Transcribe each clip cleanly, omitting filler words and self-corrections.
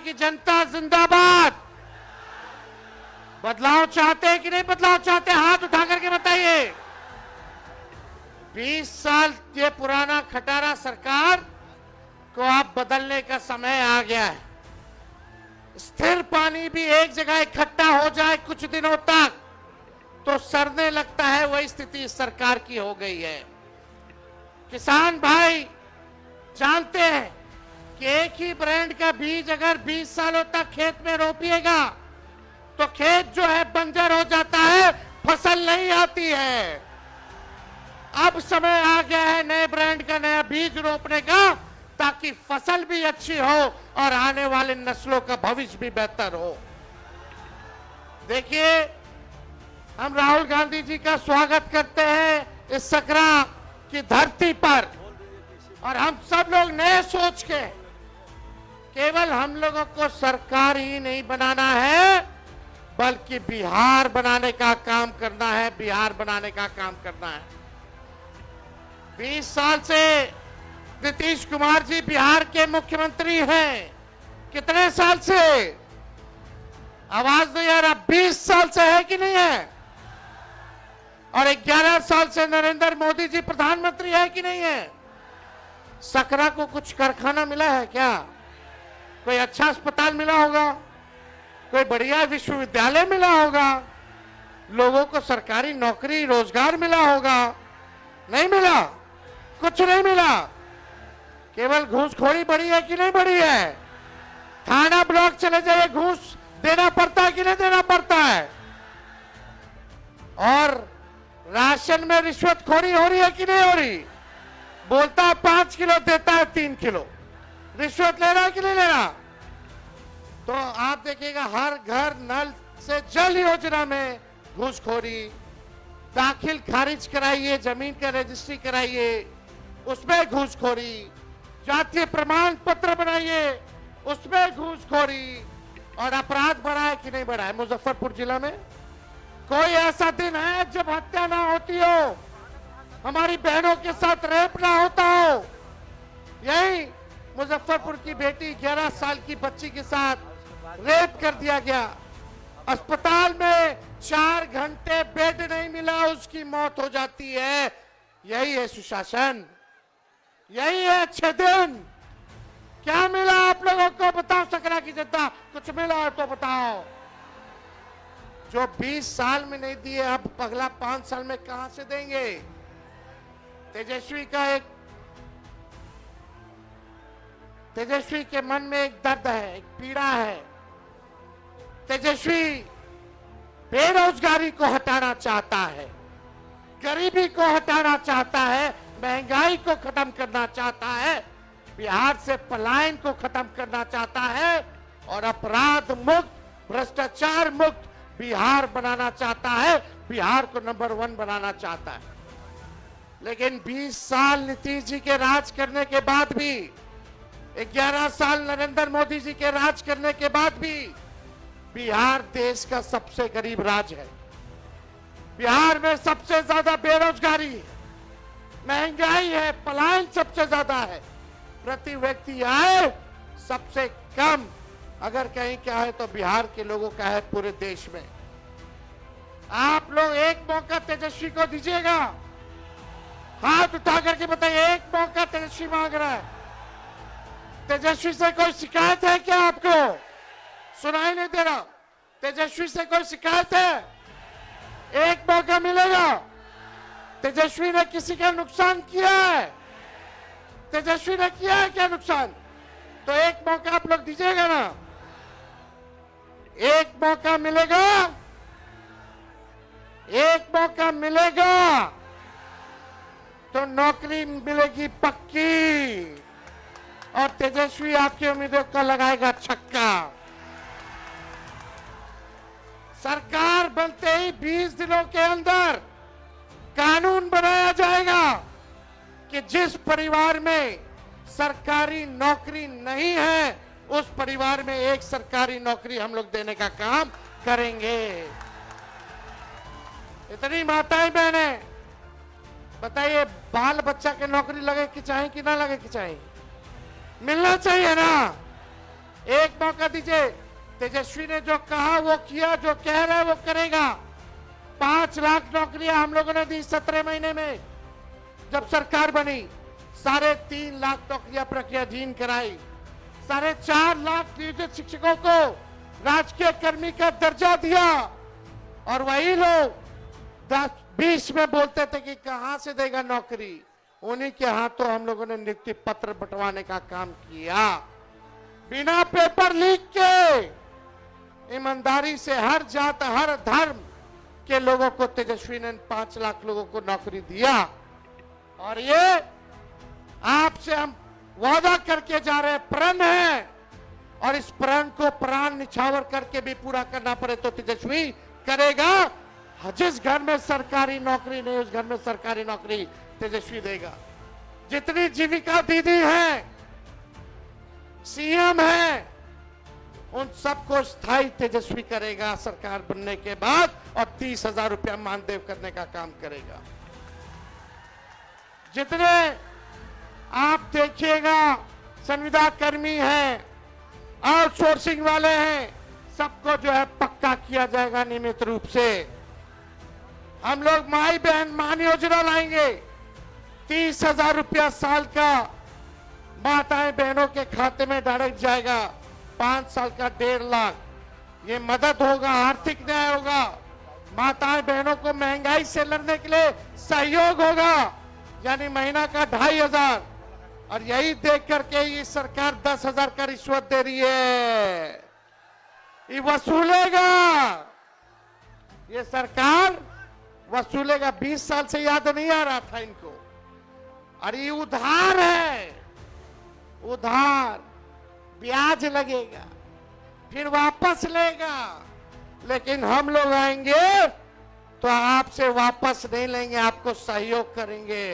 की जनता जिंदाबाद। बदलाव चाहते हैं कि नहीं बदलाव चाहते? हाथ उठा करके बताइए। 20 साल ये पुराना खटारा सरकार को अब बदलने का समय आ गया है। स्थिर पानी भी एक जगह इकट्ठा हो जाए कुछ दिनों तक तो सड़ने लगता है, वही स्थिति इस सरकार की हो गई है। किसान भाई जानते हैं कि एक ही ब्रांड का बीज अगर 20 सालों तक खेत में रोपिएगा तो खेत जो है बंजर हो जाता है, फसल नहीं आती है। अब समय आ गया है नए ब्रांड का नया बीज रोपने का, ताकि फसल भी अच्छी हो और आने वाले नस्लों का भविष्य भी बेहतर हो। देखिए, हम राहुल गांधी जी का स्वागत करते हैं इस सकरा की धरती पर, और हम सब लोग नए सोच के केवल हम लोगों को सरकार ही नहीं बनाना है, बल्कि बिहार बनाने का काम करना है, बिहार बनाने का काम करना है। 20 साल से नीतीश कुमार जी बिहार के मुख्यमंत्री हैं। कितने साल से? आवाज नहीं आ रहा। 20 साल से है कि नहीं है? और 11 साल से नरेंद्र मोदी जी प्रधानमंत्री है कि नहीं है? सकरा को कुछ कारखाना मिला है क्या? कोई अच्छा अस्पताल मिला होगा, कोई बढ़िया विश्वविद्यालय मिला होगा, लोगों को सरकारी नौकरी रोजगार मिला होगा? नहीं मिला, कुछ नहीं मिला। केवल घूसखोरी बढ़ी है कि नहीं बढ़ी है? थाना ब्लॉक चले जाइए, घूस देना पड़ता है कि नहीं देना पड़ता है? और राशन में रिश्वतखोरी हो रही है कि नहीं हो रही? बोलता है 5 किलो, देता है 3 किलो। रिश्वत ले रहा है कि नहीं ले रहा? तो आप देखिएगा हर घर नल से जल योजना में घूसखोरी, दाखिल खारिज कराइए, जमीन का रजिस्ट्री कराइए, उसमें घूसखोरी, जातीय प्रमाण पत्र बनाइए, उसमें घूसखोरी। और अपराध बढ़ा है कि नहीं बढ़ा है? मुजफ्फरपुर जिला में कोई ऐसा दिन है जब हत्या ना होती हो, हमारी बहनों के साथ रेप ना होता हो? यही मुजफ्फरपुर की बेटी 11 साल की बच्ची के साथ रेप कर दिया गया। अस्पताल में 4 घंटे बेड नहीं मिला, उसकी मौत हो जाती है। यही है सुशासन, यही है अच्छे दिन। क्या मिला आप लोगों को? बताओ सकरा की जनता, कुछ मिला है तो बताओ। जो 20 साल में नहीं दिए, अब अगला 5 साल में कहां से देंगे? तेजस्वी के मन में एक दर्द है, एक पीड़ा है। तेजस्वी बेरोजगारी को हटाना चाहता है, गरीबी को हटाना चाहता है, महंगाई को खत्म करना चाहता है, बिहार से पलायन को खत्म करना चाहता है, और अपराध मुक्त, भ्रष्टाचार मुक्त बिहार बनाना चाहता है, बिहार को नंबर 1 बनाना चाहता है। लेकिन 20 साल नीतीश जी के राज करने के बाद भी, 11 साल नरेंद्र मोदी जी के राज करने के बाद भी बिहार देश का सबसे गरीब राज्य है। बिहार में सबसे ज्यादा बेरोजगारी है, महंगाई है, पलायन सबसे ज्यादा है, प्रति व्यक्ति आय सबसे कम अगर कहीं क्या है तो बिहार के लोगों का है पूरे देश में। आप लोग एक मौका तेजस्वी को दीजिएगा? हाथ उठा करके बताइए, एक मौका तेजस्वी मांग रहा है। तेजस्वी से कोई शिकायत है क्या आपको? सुनाई नहीं दे रहा। तेजस्वी से कोई शिकायत है? एक मौका मिलेगा। तेजस्वी ने किसी का नुकसान किया है? तेजस्वी ने किया है क्या नुकसान? तो एक मौका आप लोग दीजिएगा ना? एक मौका मिलेगा, एक मौका मिलेगा तो नौकरी मिलेगी पक्की, और तेजस्वी आपकी उम्मीदों का लगाएगा छक्का। सरकार बनते ही 20 दिनों के अंदर कानून बनाया जाएगा कि जिस परिवार में सरकारी नौकरी नहीं है, उस परिवार में एक सरकारी नौकरी हम लोग देने का काम करेंगे। इतनी माताएं बहनें बताइए, बाल बच्चा के नौकरी लगे कि चाहे कि ना लगे कि चाहे? मिलना चाहिए ना? एक मौका दीजिए। तेजस्वी ने जो कहा वो किया, जो कह रहा है वो करेगा। 5 लाख नौकरियां हम लोगों ने दी 17 महीने में जब सरकार बनी। 3.5 लाख नौकरियां प्रक्रियाधीन कराई। 4.5 लाख नियोजित शिक्षकों को राजकीय कर्मी का दर्जा दिया। और वही लोग 10-20 में बोलते थे कि कहां से देगा नौकरी, उन्हीं के हाथों हम लोगों ने नियुक्ति पत्र बंटवाने का काम किया। बिना पेपर लीक के ईमानदारी से हर जात हर धर्म के लोगों को तेजस्वी ने 5 लाख लोगों को नौकरी दिया। और ये आपसे हम वादा करके जा रहे हैं, प्रण है, और इस प्रण को प्राण निछावर करके भी पूरा करना पड़े तो तेजस्वी करेगा। जिस घर में सरकारी नौकरी नहीं उस घर में सरकारी नौकरी तेजस्वी देगा। जितनी जीविका दीदी है, सीएम है, उन सबको स्थायी तेजस्वी करेगा सरकार बनने के बाद, और 30,000 रुपया मानदेय करने का काम करेगा। जितने आप देखिएगा संविदा कर्मी हैं, आउटसोर्सिंग वाले हैं, सबको जो है पक्का किया जाएगा नियमित रूप से। हम लोग माई बहन मान योजना लाएंगे। 30,000 रुपया साल का माताएं बहनों के खाते में डायरेक्ट जाएगा। 5 साल का 1.5 लाख। ये मदद होगा, आर्थिक न्याय होगा, माताएं बहनों को महंगाई से लड़ने के लिए सहयोग होगा। यानी महीना का 2,500। और यही देख करके ये सरकार 10,000 का रिश्वत दे रही है। ये वसूलेगा, ये सरकार वसूलेगा। 20 साल से याद नहीं आ रहा था इनको। और ये उधार है, उधार, ब्याज लगेगा, फिर वापस लेगा। लेकिन हम लोग आएंगे तो आपसे वापस नहीं लेंगे, आपको सहयोग करेंगे।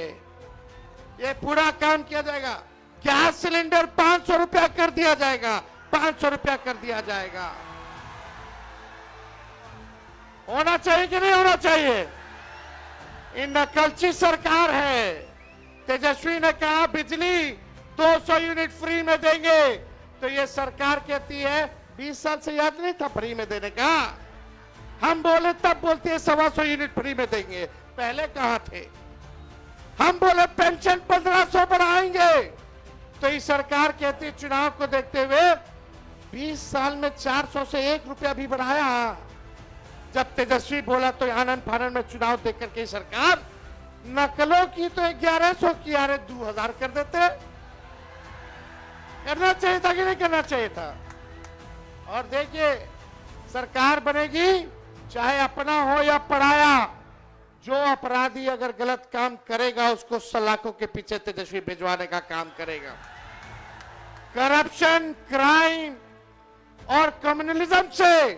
ये पूरा काम किया जाएगा। गैस सिलेंडर 500 रुपया कर दिया जाएगा, 500 रुपया कर दिया जाएगा। होना चाहिए कि नहीं होना चाहिए? ये नकलची सरकार है। तेजस्वी ने कहा बिजली 200 यूनिट फ्री में देंगे, तो ये सरकार कहती है 20 साल से याद नहीं था फ्री में देने का। हम बोले तब बोलते हैं 125 यूनिट फ्री में देंगे, पहले कहां थे? हम बोले पेंशन 1500 बढ़ाएंगे, तो ये सरकार कहती है चुनाव को देखते हुए 20 साल में 400 से 1 रुपया भी बढ़ाया। जब तेजस्वी बोला तो आनंद फानंद में चुनाव देख करके सरकार नकलों की तो 1100 की, अरे 2000 कर देते। करना चाहिए था कि नहीं करना चाहिए था? और देखिए सरकार बनेगी, चाहे अपना हो या पराया, जो अपराधी अगर गलत काम करेगा उसको सलाखों के पीछे तेजस्वी भिजवाने का काम करेगा। करप्शन, क्राइम और कम्युनलिज्म से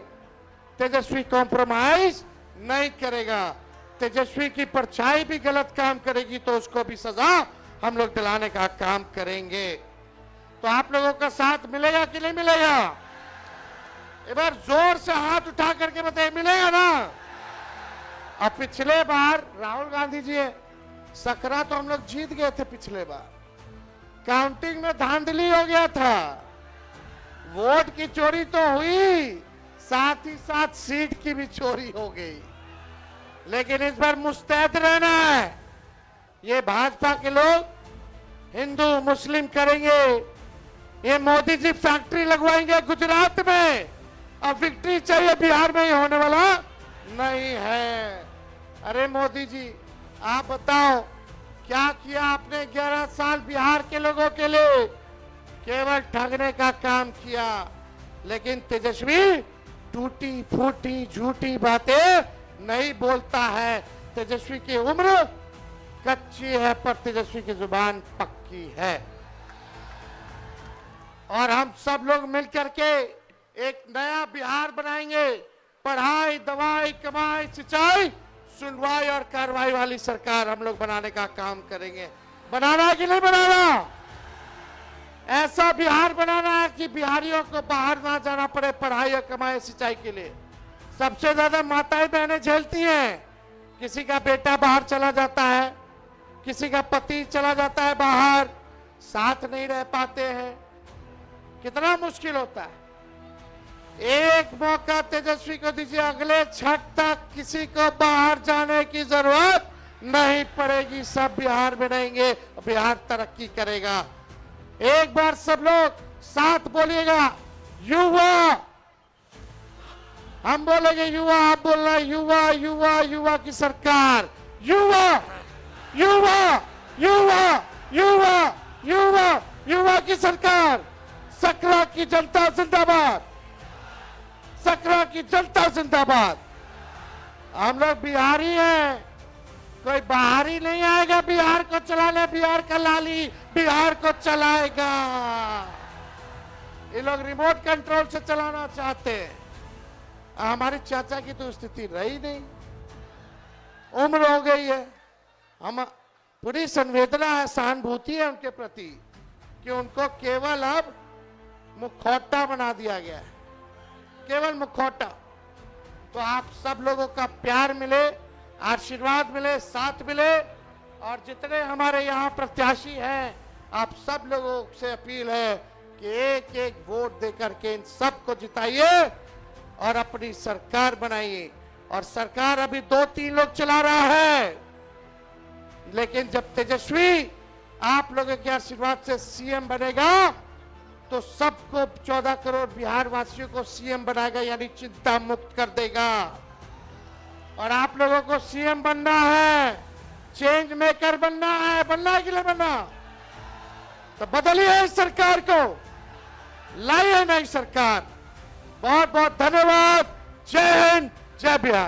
तेजस्वी कॉम्प्रोमाइज नहीं करेगा। तेजस्वी की परछाई भी गलत काम करेगी तो उसको भी सजा हम लोग दिलाने का काम करेंगे। तो आप लोगों का साथ मिलेगा कि नहीं मिलेगा? एक बार जोर से हाथ उठा करके बताइए, मिलेगा ना? अब पिछले बार राहुल गांधी जी सकरा तो हम लोग जीत गए थे पिछले बार, काउंटिंग में धांधली हो गया था, वोट की चोरी तो हुई, साथ ही साथ सीट की भी चोरी हो गई। लेकिन इस बार मुस्तैद रहना है। ये भाजपा के लोग हिंदू मुस्लिम करेंगे, ये मोदी जी फैक्ट्री लगवाएंगे गुजरात में, अब विक्ट्री चाहिए बिहार में ही होने वाला नहीं है। अरे मोदी जी आप बताओ क्या किया आपने 11 साल बिहार के लोगों के लिए? केवल ठगने का काम किया। लेकिन तेजस्वी टूटी फूटी झूठी बातें नहीं बोलता है। तेजस्वी की उम्र कच्ची है पर तेजस्वी की जुबान पक्की है। और हम सब लोग मिलकर के एक नया बिहार बनाएंगे। पढ़ाई, दवाई, कमाई, सिंचाई, सुनवाई और कार्रवाई वाली सरकार हम लोग बनाने का काम करेंगे। बनाना है कि नहीं बनाना? ऐसा बिहार बनाना है कि बिहारियों को बाहर ना जाना पड़े पढ़ाई और कमाई सिंचाई के लिए। सबसे ज्यादा माताएं बहनें झेलती हैं। किसी का बेटा बाहर चला जाता है, किसी का पति चला जाता है बाहर, साथ नहीं रह पाते हैं, कितना मुश्किल होता है। एक मौका तेजस्वी को दीजिए, अगले छठ तक किसी को बाहर जाने की जरूरत नहीं पड़ेगी, सब बिहार में रहेंगे, बिहार तरक्की करेगा। एक बार सब लोग साथ बोलिएगा, युवा। हम बोलेंगे युवा, आप बोलना युवा युवा युवा की सरकार, युवा युवा युवा युवा युवा युवा की सरकार। सकरा की जनता जिंदाबाद, सकरा की जनता जिंदाबाद। हम लोग बिहारी हैं, कोई बाहरी नहीं आएगा बिहार को चलाने, बिहार का लाली बिहार को चलाएगा। ये लोग रिमोट कंट्रोल से चलाना चाहते हैं। हमारे चाचा की तो स्थिति रही नहीं, उम्र हो गई है, हम पूरी संवेदना है, सहानुभूति है उनके प्रति कि उनको केवल अब मुखौटा बना दिया गया है, केवल मुखौटा। तो आप सब लोगों का प्यार मिले, आशीर्वाद मिले, साथ मिले, और जितने हमारे यहाँ प्रत्याशी हैं, आप सब लोगों से अपील है कि एक एक वोट देकर के इन सबको जिताइए और अपनी सरकार बनाइए। और सरकार अभी 2-3 लोग चला रहा है, लेकिन जब तेजस्वी आप लोगों के आशीर्वाद से सीएम बनेगा तो सबको 14 करोड़ बिहार वासियों को सीएम बनाएगा, यानी चिंता मुक्त कर देगा। और आप लोगों को सीएम बनना है, चेंज मेकर बनना है कि नहीं बनना? तो बदलिए इस सरकार को, लाइए नई सरकार। बहुत बहुत धन्यवाद। जय हिंद, जय बिहार।